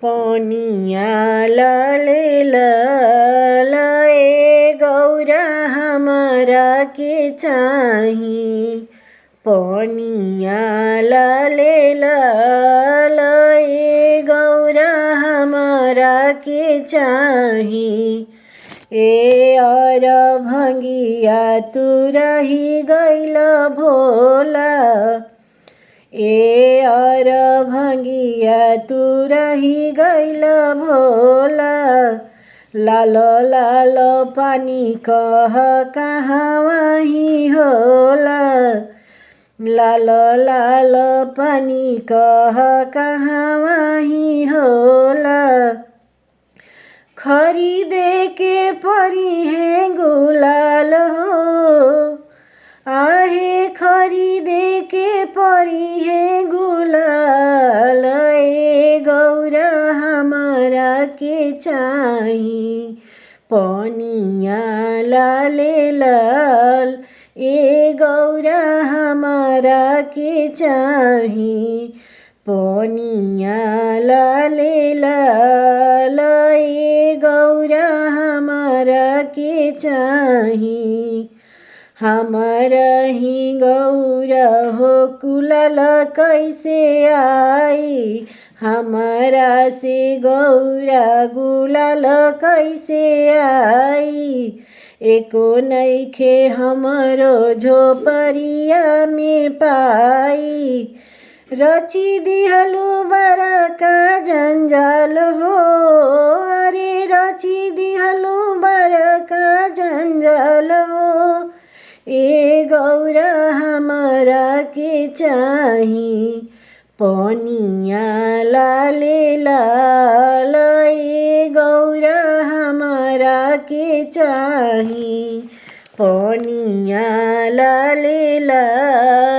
पनिया लाले लाल ए गौरा हमरा के चाही। पनिया लाले लाल ए गौरा हमरा के चाही। ए और भंगिया तू रही गइल भोला। ए और भंगिया तू रही गइल भोला। लाल लाल पानी कह कहवा ही होला। लाल लाल पानी कह कहवा ही होला। खरीदे के परी है गुलाल हो। आहे खरीदे के परी है गुलाल ए गौरा हमरा के चाही। पनिया लाले लाल ए गौरा हमरा के चाही। पनिया लाले लाल ए गौरा हमरा के चाही। हमरा ही गौरा हो कुलाल कैसे आई। हमरा से गौरा गुलाल कैसे आई। एको नइखे हमरो झोपड़िया में पाई। रची दिहलु बड़का जंजाल हो। अरे रची दिहलु बड़का जंजाल हो। ए गौरा हमरा के चाही। पनिया लाले लाल ए गौरा हमरा के चाही। पनिया लाले लाल।